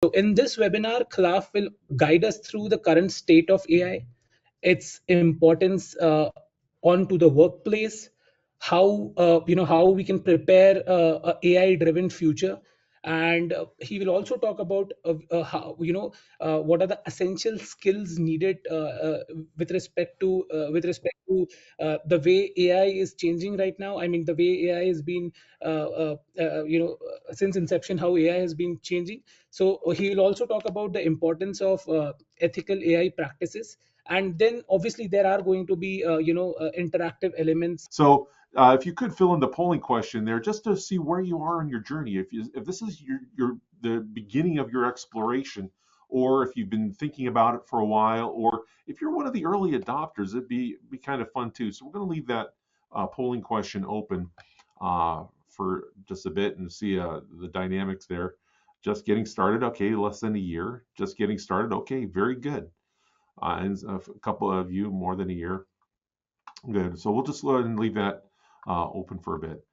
So in this webinar, 𝗏𝗏 will guide us through the current state of AI, its importance onto the workplace, how how we can prepare a AI-driven future, and he will also talk about how what are the essential skills needed the way AI is changing right now. I mean, the way AI has been since inception, how AI has been changing. So he will also talk about the importance of ethical AI practices, and then obviously there are going to be interactive elements. So if you could fill in the polling question there, just to see where you are in your journey, if this is the beginning of your exploration, or if you've been thinking about it for a while, or if you're one of the early adopters, it'd be kind of fun too. So we're going to leave that polling question open for just a bit and see the dynamics there. Just getting started, okay, less than a year. Just getting started, okay, very good. And a couple of you more than a year. Good. So we'll just go ahead and leave that open for a bit.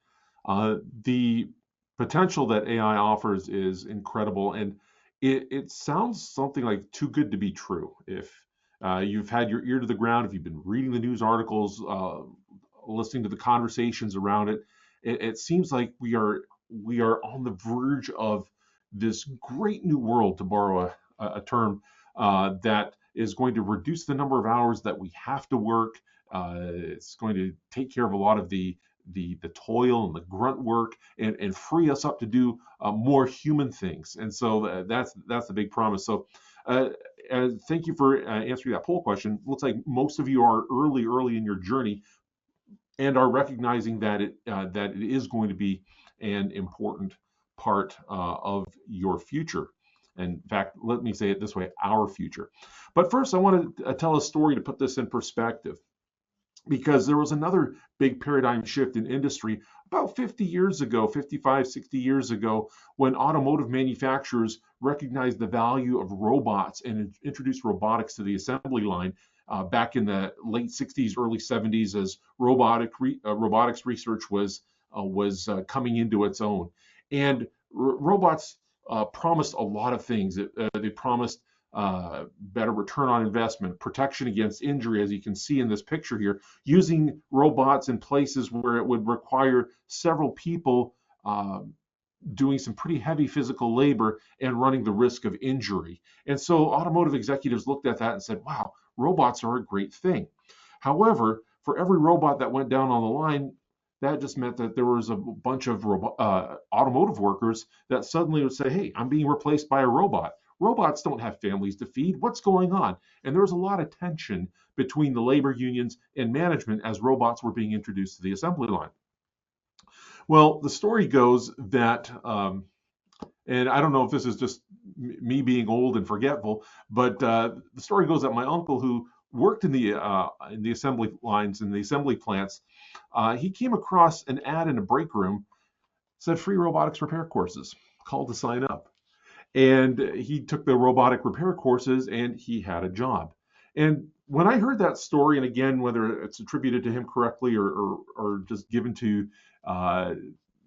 The potential that AI offers is incredible, and it sounds something like too good to be true. If you've had your ear to the ground, if you've been reading the news articles, listening to the conversations around it, it seems like we are on the verge of this great new world, to borrow a term, that is going to reduce the number of hours that we have to work. It's going to take care of a lot of the toil and the grunt work, and free us up to do more human things. And so that's the big promise. So thank you for answering that poll question. Looks like most of you are early in your journey and are recognizing that it is going to be an important part of your future. In fact, let me say it this way, our future. But first, I want to tell a story to put this in perspective, because there was another big paradigm shift in industry about 50 years ago, 55, 60 years ago, when automotive manufacturers recognized the value of robots and introduced robotics to the assembly line back in the late 60s, early 70s, as robotics research was coming into its own. And robots promised a lot of things. They promised better return on investment, protection against injury, as you can see in this picture here, using robots in places where it would require several people doing some pretty heavy physical labor and running the risk of injury. And so automotive executives looked at that and said, wow, robots are a great thing. However, for every robot that went down on the line, that just meant that there was a bunch of automotive workers that suddenly would say, hey, I'm being replaced by a robot. Robots don't have families to feed. What's going on? And there was a lot of tension between the labor unions and management as robots were being introduced to the assembly line. Well, the story goes that, and I don't know if this is just me being old and forgetful, but the story goes that my uncle, who worked in the assembly lines, in the assembly plants, he came across an ad in a break room, said free robotics repair courses, called to sign up. And he took the robotic repair courses and he had a job. And when I heard that story, and again, whether it's attributed to him correctly or just given to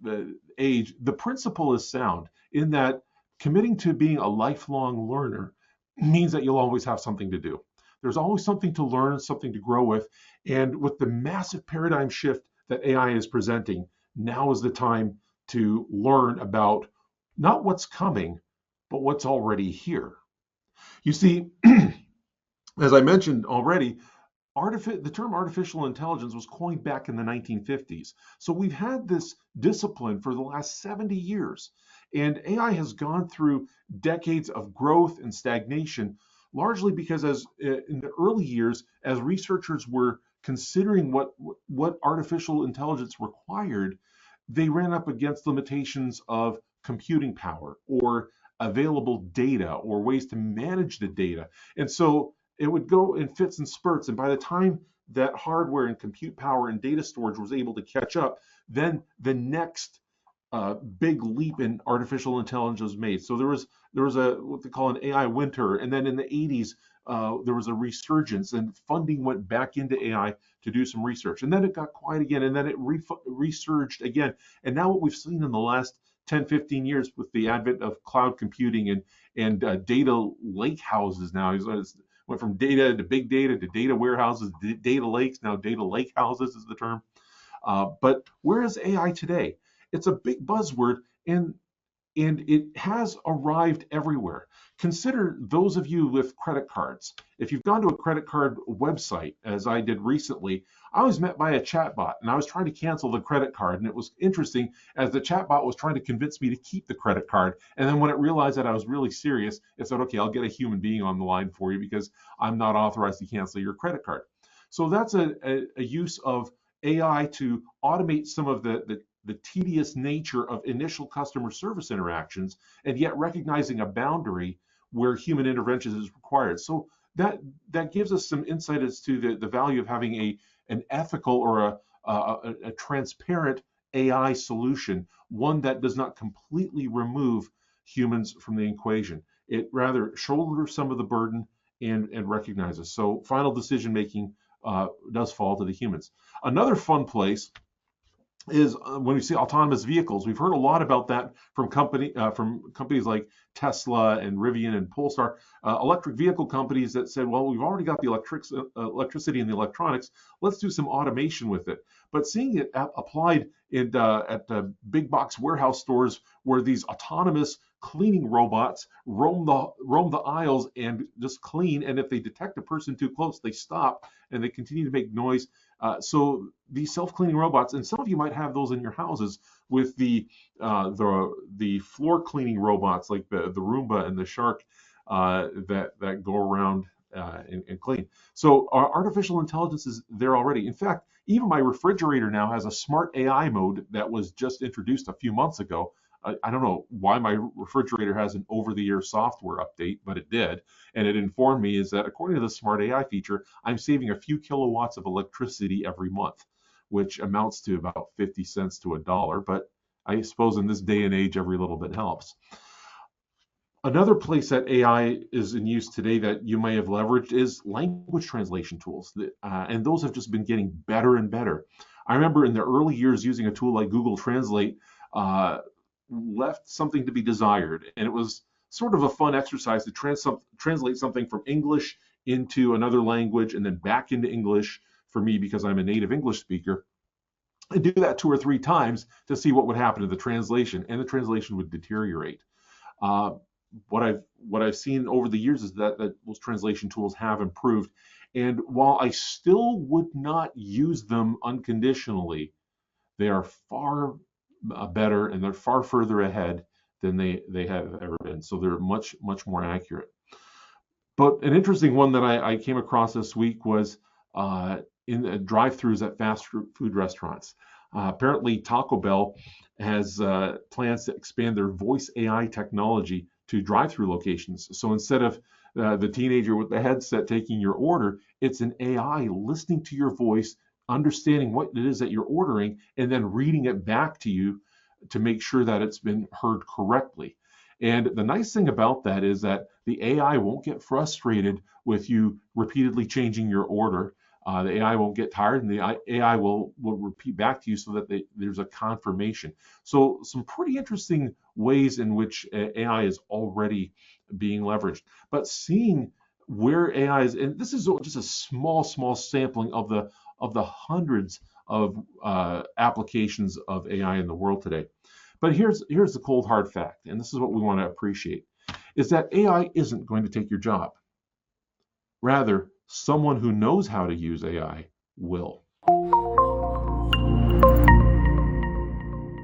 the age, the principle is sound in that committing to being a lifelong learner means that you'll always have something to do. There's always something to learn, something to grow with. And with the massive paradigm shift that AI is presenting, now is the time to learn about not what's coming, but what's already here. You see, as I mentioned already, the term artificial intelligence was coined back in the 1950s. So we've had this discipline for the last 70 years. And AI has gone through decades of growth and stagnation, largely because in the early years, as researchers were considering what artificial intelligence required, they ran up against limitations of computing power or available data or ways to manage the data. And so it would go in fits and spurts. And by the time that hardware and compute power and data storage was able to catch up, then the next big leap in artificial intelligence was made. So there was what they call an AI winter. And then in the 80s, there was a resurgence and funding went back into AI to do some research. And then it got quiet again, and then it resurged again. And now what we've seen in the last 10, 15 years with the advent of cloud computing and data lake houses now. It's went from data to big data to data warehouses, data lakes, now data lake houses is the term. But where is AI today? It's a big buzzword, and it has arrived everywhere. Consider those of you with credit cards. If you've gone to a credit card website, as I did recently, I was met by a chatbot, and I was trying to cancel the credit card. And it was interesting as the chatbot was trying to convince me to keep the credit card. And then when it realized that I was really serious, it said, okay, I'll get a human being on the line for you because I'm not authorized to cancel your credit card. So that's a use of AI to automate some of the tedious nature of initial customer service interactions, and yet recognizing a boundary where human intervention is required. So that gives us some insight as to the value of having an ethical or a transparent AI solution, one that does not completely remove humans from the equation. It rather shoulders some of the burden and recognizes. So final decision making does fall to the humans. Another fun place is when we see autonomous vehicles. We've heard a lot about that from companies like Tesla and Rivian and Polestar, electric vehicle companies that said, well, we've already got the electricity and the electronics, let's do some automation with it. But seeing it applied at big box warehouse stores where these autonomous cleaning robots roam the aisles and just clean, and if they detect a person too close, they stop and they continue to make noise. So these self-cleaning robots, and some of you might have those in your houses with the floor cleaning robots like the Roomba and the Shark that go around and clean. So our artificial intelligence is there already. In fact, even my refrigerator now has a smart AI mode that was just introduced a few months ago. I don't know why my refrigerator has an over-the-air software update, but it did. And it informed me is that according to the smart AI feature, I'm saving a few kilowatts of electricity every month, which amounts to about 50 cents to $1. But I suppose in this day and age, every little bit helps. Another place that AI is in use today that you may have leveraged is language translation tools. And those have just been getting better and better. I remember in the early years using a tool like Google Translate, left something to be desired, and it was sort of a fun exercise to translate something from English into another language and then back into English for me because I'm a native English speaker, and do that 2 or 3 times to see what would happen to the translation, and the translation would deteriorate. What I've seen over the years is that those translation tools have improved, and while I still would not use them unconditionally, they are far better, and they're far further ahead than they have ever been. So they're much more accurate. But an interesting one that I came across this week was in drive-throughs at fast food restaurants. Apparently, Taco Bell has plans to expand their voice AI technology to drive-through locations. So instead of the teenager with the headset taking your order, it's an AI listening to your voice, understanding what it is that you're ordering, and then reading it back to you to make sure that it's been heard correctly. And the nice thing about that is that the AI won't get frustrated with you repeatedly changing your order. The AI won't get tired, and the AI will repeat back to you so that there's a confirmation. So some pretty interesting ways in which AI is already being leveraged. But seeing where AI is, and this is just a small sampling of the hundreds of applications of AI in the world today. But here's the cold hard fact, and this is what we want to appreciate, is that AI isn't going to take your job. Rather, someone who knows how to use AI will.